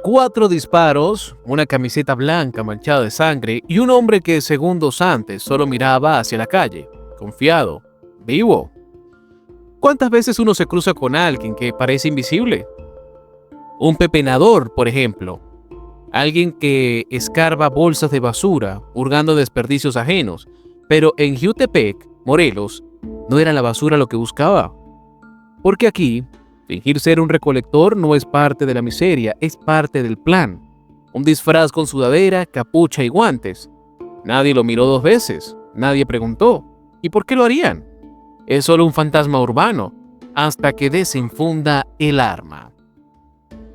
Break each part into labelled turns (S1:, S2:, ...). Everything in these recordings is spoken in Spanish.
S1: 4 disparos, una camiseta blanca manchada de sangre y un hombre que segundos antes solo miraba hacia la calle, confiado, vivo. ¿Cuántas veces uno se cruza con alguien que parece invisible? Un pepenador, por ejemplo. Alguien que escarba bolsas de basura, hurgando desperdicios ajenos. Pero en Jiutepec, Morelos, no era la basura lo que buscaba. Porque aquí, fingir ser un recolector no es parte de la miseria, es parte del plan. Un disfraz con sudadera, capucha y guantes. Nadie lo miró 2 veces, nadie preguntó. ¿Y por qué lo harían? Es solo un fantasma urbano, hasta que desenfunda el arma.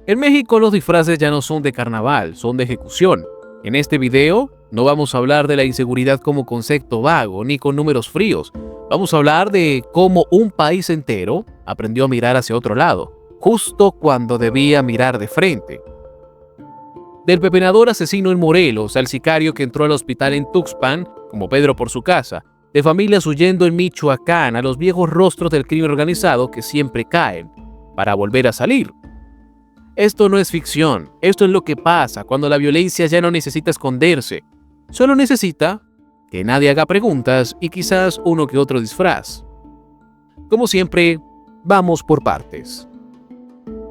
S1: En México los disfraces ya no son de carnaval, son de ejecución. En este video no vamos a hablar de la inseguridad como concepto vago ni con números fríos. Vamos a hablar de cómo un país entero aprendió a mirar hacia otro lado, justo cuando debía mirar de frente. Del pepenador asesino en Morelos al sicario que entró al hospital en Tuxpan, como Pedro por su casa, de familias huyendo en Michoacán a los viejos rostros del crimen organizado que siempre caen, para volver a salir. Esto no es ficción, esto es lo que pasa cuando la violencia ya no necesita esconderse, solo necesita que nadie haga preguntas y quizás uno que otro disfraz. Como siempre, vamos por partes.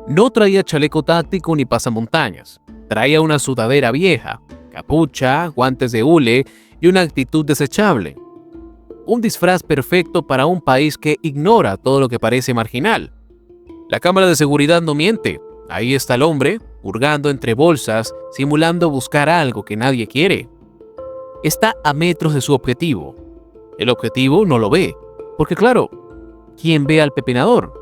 S1: No traía chaleco táctico ni pasamontañas, traía una sudadera vieja, capucha, guantes de hule y una actitud desechable. Un disfraz perfecto para un país que ignora todo lo que parece marginal. La cámara de seguridad no miente. Ahí está el hombre, hurgando entre bolsas, simulando buscar algo que nadie quiere. Está a metros de su objetivo. El objetivo no lo ve, porque claro, ¿quién ve al pepenador?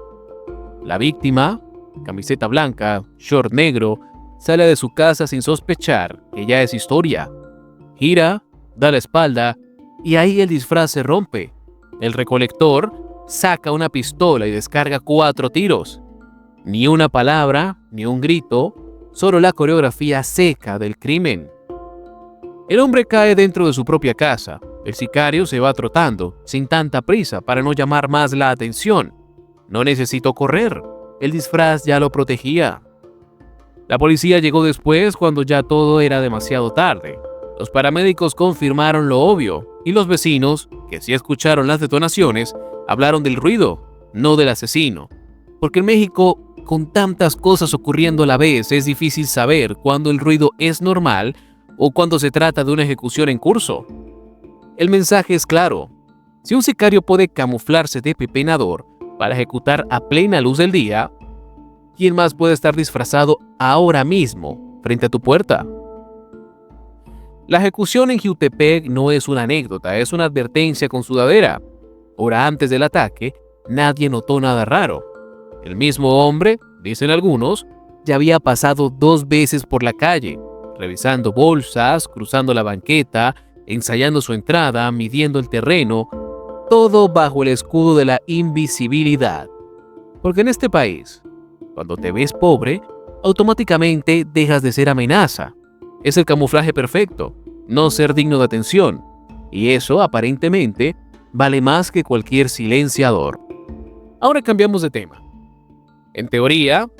S1: La víctima, camiseta blanca, short negro, sale de su casa sin sospechar que ya es historia. Gira, da la espalda y ahí el disfraz se rompe. El recolector saca una pistola y descarga 4 tiros. Ni una palabra, ni un grito, solo la coreografía seca del crimen. El hombre cae dentro de su propia casa. El sicario se va trotando, sin tanta prisa, para no llamar más la atención. No necesitó correr. El disfraz ya lo protegía. La policía llegó después cuando ya todo era demasiado tarde. Los paramédicos confirmaron lo obvio, y los vecinos, que sí escucharon las detonaciones, hablaron del ruido, no del asesino. Porque en México, con tantas cosas ocurriendo a la vez, es difícil saber cuándo el ruido es normal o cuando se trata de una ejecución en curso. El mensaje es claro. Si un sicario puede camuflarse de pepenador para ejecutar a plena luz del día, ¿quién más puede estar disfrazado ahora mismo frente a tu puerta? La ejecución en Jiutepec no es una anécdota, es una advertencia con sudadera. Hora antes del ataque, nadie notó nada raro. El mismo hombre, dicen algunos, ya había pasado 2 veces por la calle, revisando bolsas, cruzando la banqueta, ensayando su entrada, midiendo el terreno, todo bajo el escudo de la invisibilidad. Porque en este país, cuando te ves pobre, automáticamente dejas de ser amenaza. Es el camuflaje perfecto, no ser digno de atención, y eso aparentemente vale más que cualquier silenciador. Ahora cambiamos de tema. En teoría,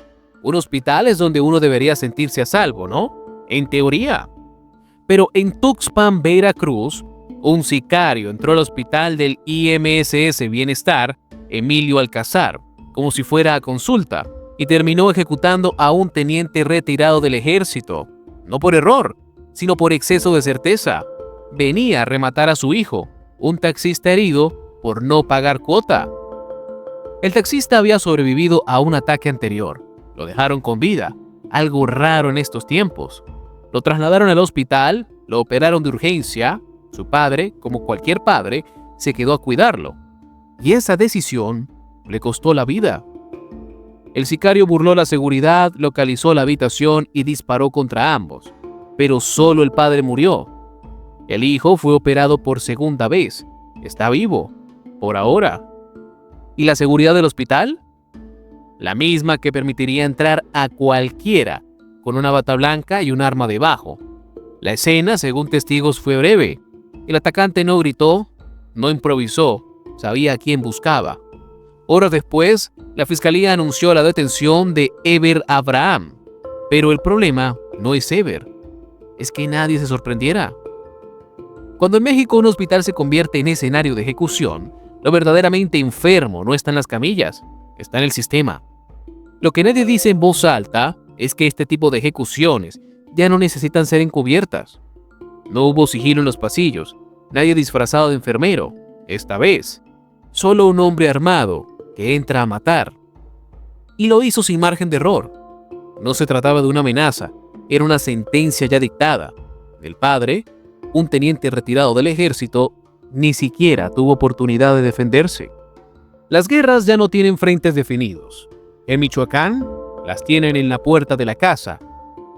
S1: un hospital es donde uno debería sentirse a salvo, ¿no? En teoría. Pero en Tuxpan, Veracruz, un sicario entró al hospital del IMSS Bienestar, Emilio Alcázar, como si fuera a consulta, y terminó ejecutando a un teniente retirado del ejército. No por error, sino por exceso de certeza. Venía a rematar a su hijo, un taxista herido por no pagar cuota. El taxista había sobrevivido a un ataque anterior. Lo dejaron con vida, algo raro en estos tiempos. Lo trasladaron al hospital, lo operaron de urgencia. Su padre, como cualquier padre, se quedó a cuidarlo. Y esa decisión le costó la vida. El sicario burló la seguridad, localizó la habitación y disparó contra ambos. Pero solo el padre murió. El hijo fue operado por segunda vez. Está vivo, por ahora. ¿Y la seguridad del hospital? La misma que permitiría entrar a cualquiera con una bata blanca y un arma debajo. La escena, según testigos, fue breve. El atacante no gritó, no improvisó, sabía a quién buscaba. Horas después, la fiscalía anunció la detención de Eber Abraham, Pero el problema no es Ever, es que nadie se sorprendiera. Cuando en México un hospital se convierte en escenario de ejecución, lo verdaderamente enfermo no está en las camillas, está en el sistema. Lo que nadie dice en voz alta es que este tipo de ejecuciones ya no necesitan ser encubiertas. No hubo sigilo en los pasillos, nadie disfrazado de enfermero. Esta vez, solo un hombre armado que entra a matar. Y lo hizo sin margen de error. No se trataba de una amenaza, era una sentencia ya dictada. El padre, un teniente retirado del ejército, ni siquiera tuvo oportunidad de defenderse. Las guerras ya no tienen frentes definidos. En Michoacán, las tienen en la puerta de la casa,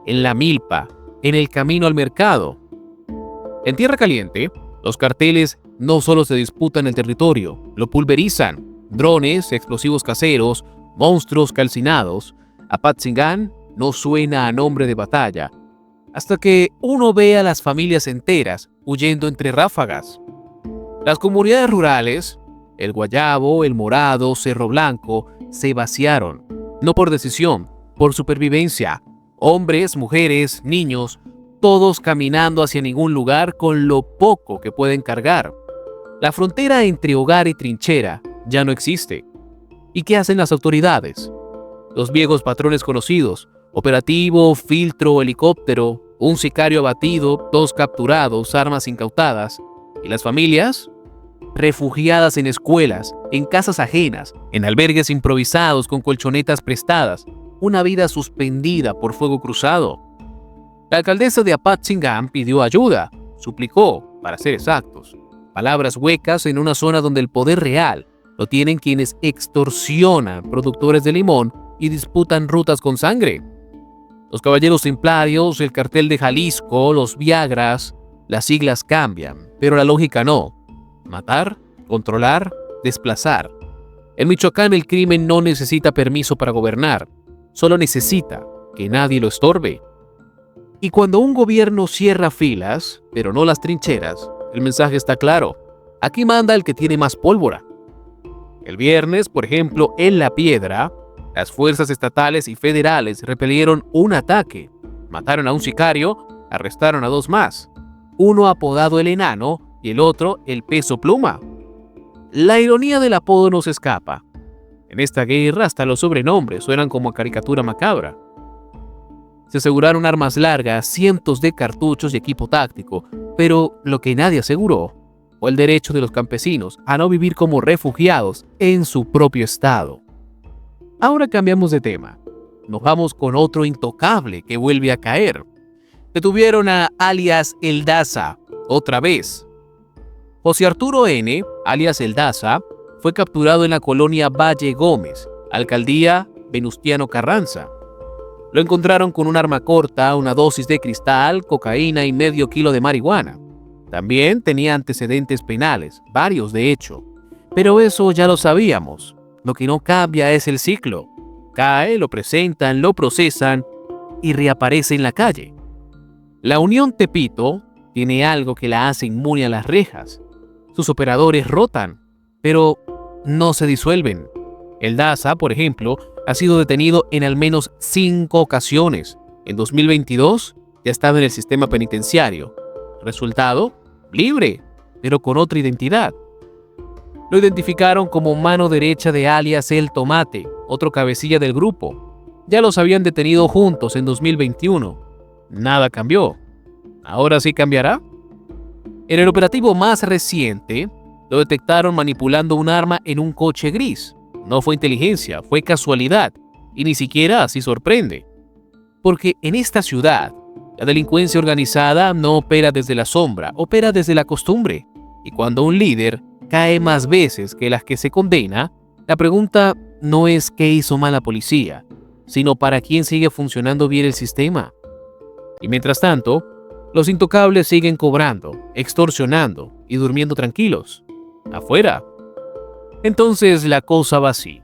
S1: en la milpa, en el camino al mercado. En Tierra Caliente, los carteles no solo se disputan el territorio, lo pulverizan. Drones, explosivos caseros, monstruos calcinados. Apatzingán no suena a nombre de batalla, hasta que uno ve a las familias enteras huyendo entre ráfagas. Las comunidades rurales, el Guayabo, el Morado, Cerro Blanco, se vaciaron, no por decisión, por supervivencia. Hombres, mujeres, niños, todos caminando hacia ningún lugar con lo poco que pueden cargar. La frontera entre hogar y trinchera ya no existe. ¿Y qué hacen las autoridades? Los viejos patrones conocidos: operativo, filtro, helicóptero, un sicario abatido, 2 capturados, armas incautadas. ¿Y las familias? Refugiadas en escuelas, en casas ajenas, en albergues improvisados con colchonetas prestadas, una vida suspendida por fuego cruzado. La alcaldesa de Apatzingán pidió ayuda, suplicó, para ser exactos. Palabras huecas en una zona donde el poder real lo tienen quienes extorsionan productores de limón y disputan rutas con sangre. Los caballeros templarios, el cartel de Jalisco, los Viagras, las siglas cambian, pero la lógica no. Matar, controlar, desplazar. En Michoacán el crimen no necesita permiso para gobernar, solo necesita que nadie lo estorbe. Y cuando un gobierno cierra filas, pero no las trincheras, el mensaje está claro: aquí manda el que tiene más pólvora. El viernes, por ejemplo, en La Piedra, las fuerzas estatales y federales repelieron un ataque. Mataron a un sicario, arrestaron a 2 más. Uno apodado el Enano y el otro el Peso Pluma. La ironía del apodo no se escapa. En esta guerra hasta los sobrenombres suenan como a caricatura macabra. Se aseguraron armas largas, cientos de cartuchos y equipo táctico, pero lo que nadie aseguró fue el derecho de los campesinos a no vivir como refugiados en su propio estado. Ahora cambiamos de tema. Nos vamos con otro intocable que vuelve a caer. Detuvieron a alias El Daza, otra vez. José Arturo N., alias El Daza, fue capturado en la colonia Valle Gómez, alcaldía Venustiano Carranza. Lo encontraron con un arma corta, una dosis de cristal, cocaína y medio kilo de marihuana. También tenía antecedentes penales, varios de hecho. Pero eso ya lo sabíamos. Lo que no cambia es el ciclo. Cae, lo presentan, lo procesan y reaparece en la calle. La Unión Tepito tiene algo que la hace inmune a las rejas. Sus operadores rotan, pero no se disuelven. El Daza, por ejemplo, ha sido detenido en al menos 5 ocasiones. En 2022 ya estaba en el sistema penitenciario. Resultado: libre, pero con otra identidad. Lo identificaron como mano derecha de alias El Tomate, otro cabecilla del grupo. Ya los habían detenido juntos en 2021. Nada cambió. ¿Ahora sí cambiará? En el operativo más reciente, lo detectaron manipulando un arma en un coche gris. No fue inteligencia, fue casualidad, y ni siquiera así sorprende. Porque en esta ciudad, la delincuencia organizada no opera desde la sombra, opera desde la costumbre. Y cuando un líder cae más veces que las que se condena, la pregunta no es qué hizo mal la policía, sino para quién sigue funcionando bien el sistema. Y mientras tanto, los intocables siguen cobrando, extorsionando y durmiendo tranquilos. Afuera. Entonces la cosa va así.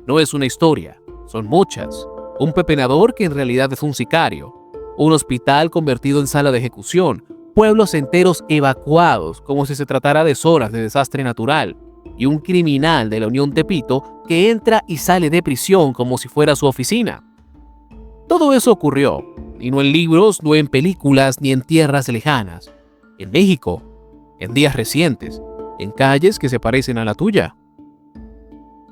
S1: No es una historia, son muchas. Un pepenador que en realidad es un sicario. Un hospital convertido en sala de ejecución. Pueblos enteros evacuados como si se tratara de zonas de desastre natural. Y un criminal de la Unión Tepito que entra y sale de prisión como si fuera su oficina. Todo eso ocurrió, y no en libros, no en películas, ni en tierras lejanas. En México, en días recientes, en calles que se parecen a la tuya.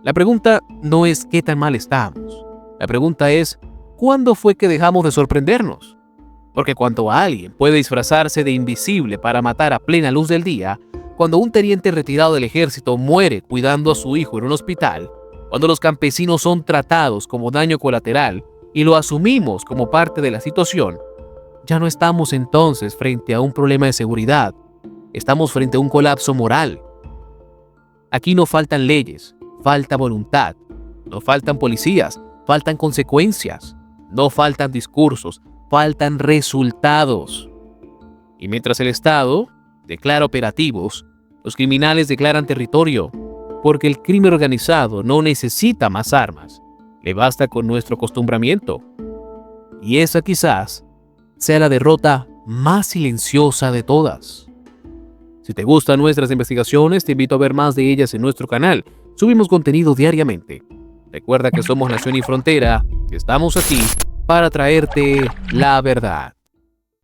S1: La pregunta no es qué tan mal estamos. La pregunta es, ¿cuándo fue que dejamos de sorprendernos? Porque cuando alguien puede disfrazarse de invisible para matar a plena luz del día, cuando un teniente retirado del ejército muere cuidando a su hijo en un hospital, cuando los campesinos son tratados como daño colateral y lo asumimos como parte de la situación, ya no estamos entonces frente a un problema de seguridad, estamos frente a un colapso moral. Aquí no faltan leyes, falta voluntad, no faltan policías, faltan consecuencias, no faltan discursos, faltan resultados. Y mientras el Estado declara operativos, los criminales declaran territorio, porque el crimen organizado no necesita más armas, le basta con nuestro acostumbramiento. Y esa quizás sea la derrota más silenciosa de todas. Si te gustan nuestras investigaciones, te invito a ver más de ellas en nuestro canal. Subimos contenido diariamente. Recuerda que somos Nación y Frontera, que estamos aquí para traerte la verdad.